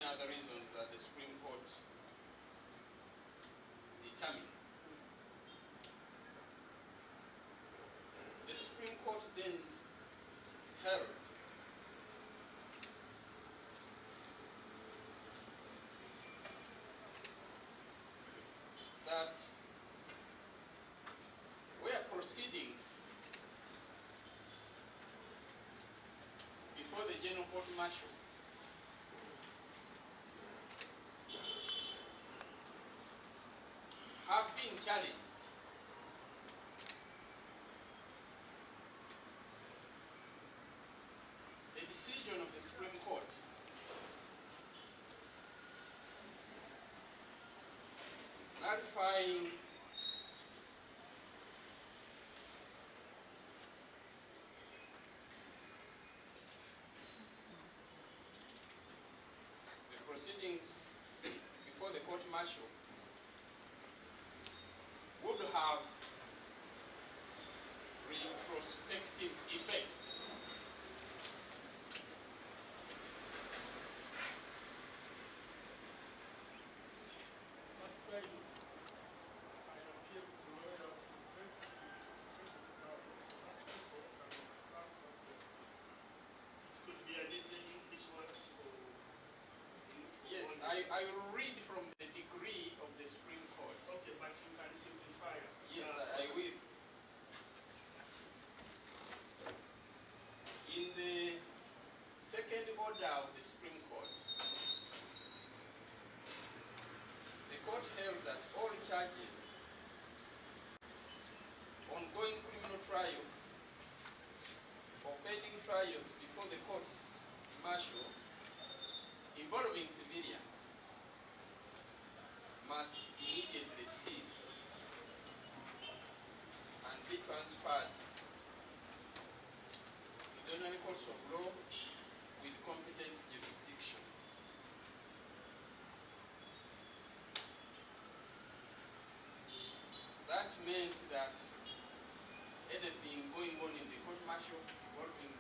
other reasons that the Supreme Court determined. The Supreme Court then held that where proceedings before the General Court Martial have been challenged, the decision of the Supreme Court ratifying the proceedings before the court martial would have retrospective effect. Last time I appealed to lawyers to break the barriers so that people can understand that it could be an easy English word for Yes, I will read from the decree of the Supreme Court. Okay, but you can simplify us. Yes, I will. In the second order of the Supreme Court, the court held that all charges, ongoing criminal trials, or pending trials before the courts martial involving civilians must immediately cease and be transferred to the ordinary courts of law with competent jurisdiction. That meant that anything going on in the court martial involving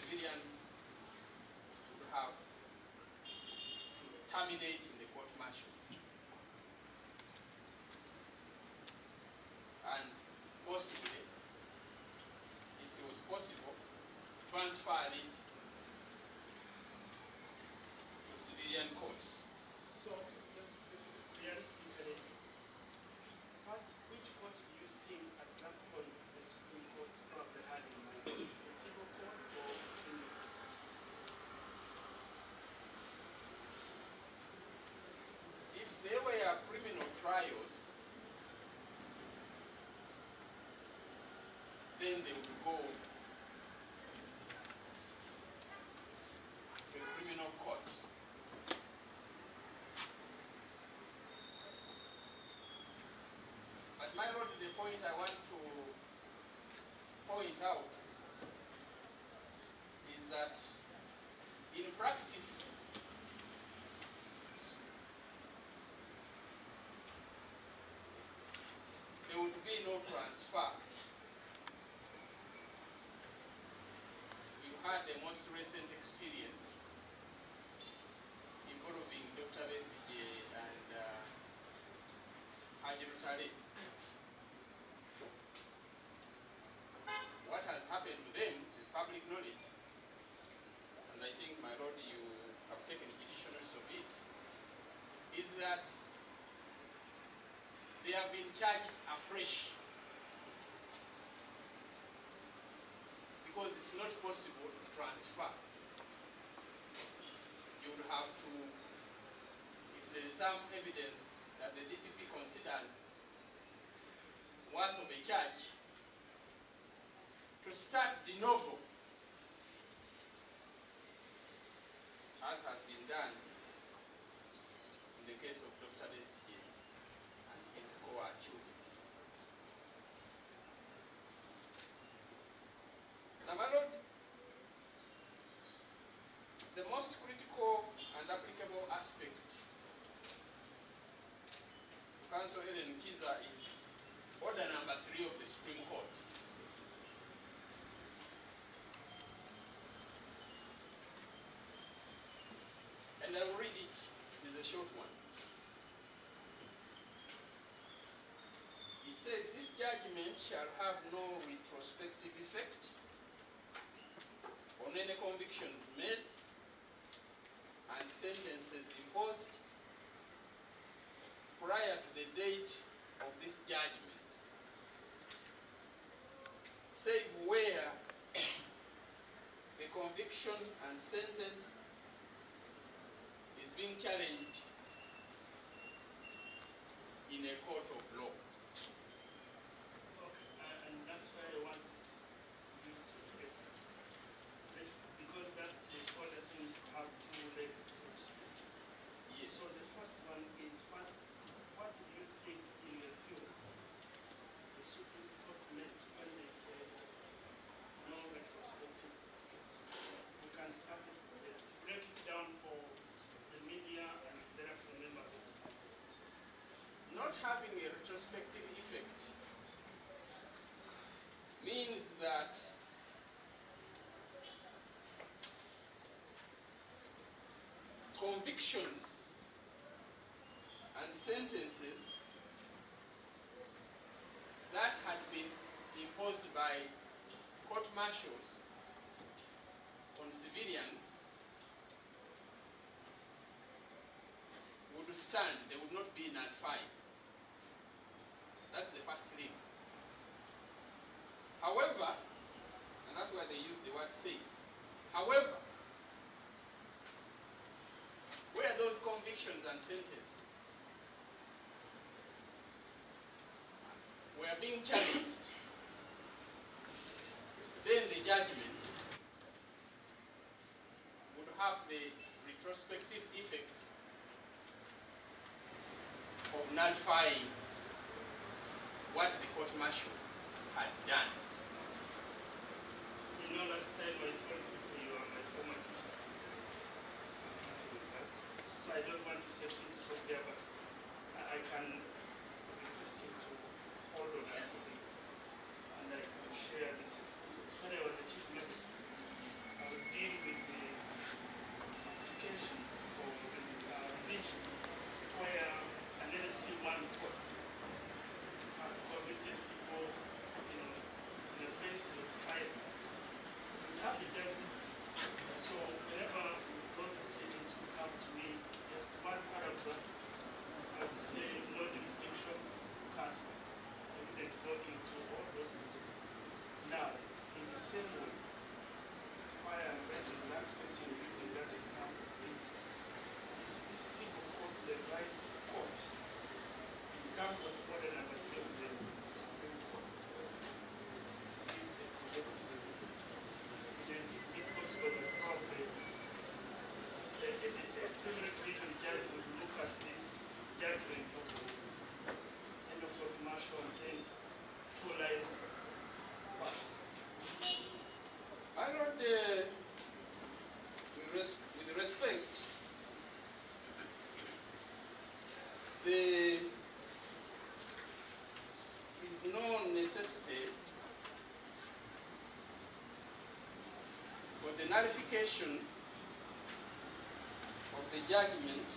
civilians would have to terminate in the court martial. And possibly, if it was possible, transfer it to civilian courts. So, just realistically, which court do you think at that point the Supreme Court probably had in mind? The civil court or criminal? If there were criminal trials, then they would go to a criminal court. But my lord, the point I want to point out is that in practice, there would be no transfer. You had the most recent experience involving Dr. Ageesigika and Ageesigika. What has happened to them is public knowledge. And I think, my lord, you have taken judicial notice of it, is that they have been charged afresh. Because it's not possible to transfer. You would have to, if there is some evidence that the DPP considers worth of a charge, to start de novo, as has been done in the case of Dr. Ageesigika and his co-accused. Now, my lord, the most critical and applicable aspect to Counsel Eron Kiiza is order number 3 of the Supreme Court. and I will read it. It is a short one. It says, this judgment shall have no retrospective effect on any convictions made and sentences imposed prior to the date of this judgment, save where the conviction and sentence is being challenged in a court of law. Okay, and that's why I want you to take this, because that order seems to have two legs, so to speak. Yes. So the first one is what do you think in your view the Supreme Court meant when they said no retrospective? We can start it from there. To break it down for the media and therefore members of the public. Not having a retrospective effect means that convictions and sentences that had been imposed by court martials on civilians would stand, they would not be nullified. That's the first thing. However, and that's why they use the word safe. However, where those convictions and sentences were being challenged, then the judgment would have the retrospective effect of nullifying what the court martial had done. You know, last time I told people you are my former teacher. So I don't want to say please stop there, but I can request you to hold on a little bit and I can share this experience. When I was the chief magistrate, I would deal with the applications for revision where an LSC one court had convicted people, in the face of the fire. We have the judgment. So whenever those decisions would come to me, just one paragraph, I would say no jurisdiction, cancel. I didn't go into all those things. Now, in the same way, why I'm raising that question using that example is this civil court the right court in terms of order number 3 of the Supreme Court to give the correct rules? Then it is possible that probably a criminal division judge would look at this judgment of the end of court martial and then 2 lines. I don't, with respect, there is no necessity for the nullification of the judgment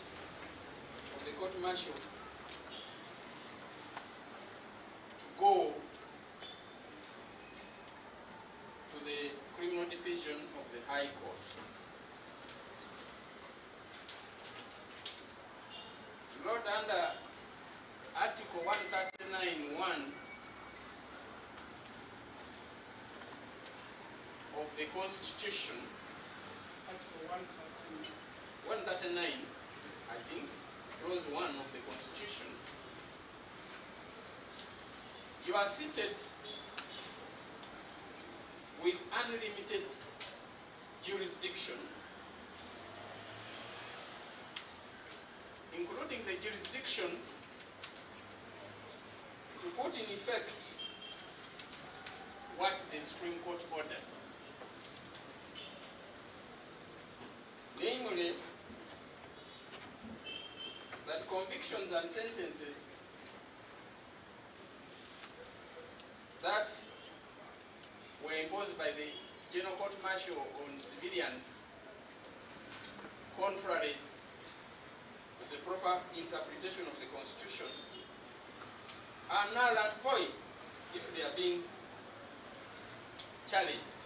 of the court martial to go to the criminal division of the High Court. Lord, under Article 139(1) of the Constitution, Article 139, I think, Clause 1 of the Constitution, you are seated with unlimited jurisdiction, including the jurisdiction to put in effect what the Supreme Court ordered. Namely, that convictions and sentences that were imposed by the General Court Martial on civilians contrary the proper interpretation of the Constitution are null and void if they are being challenged.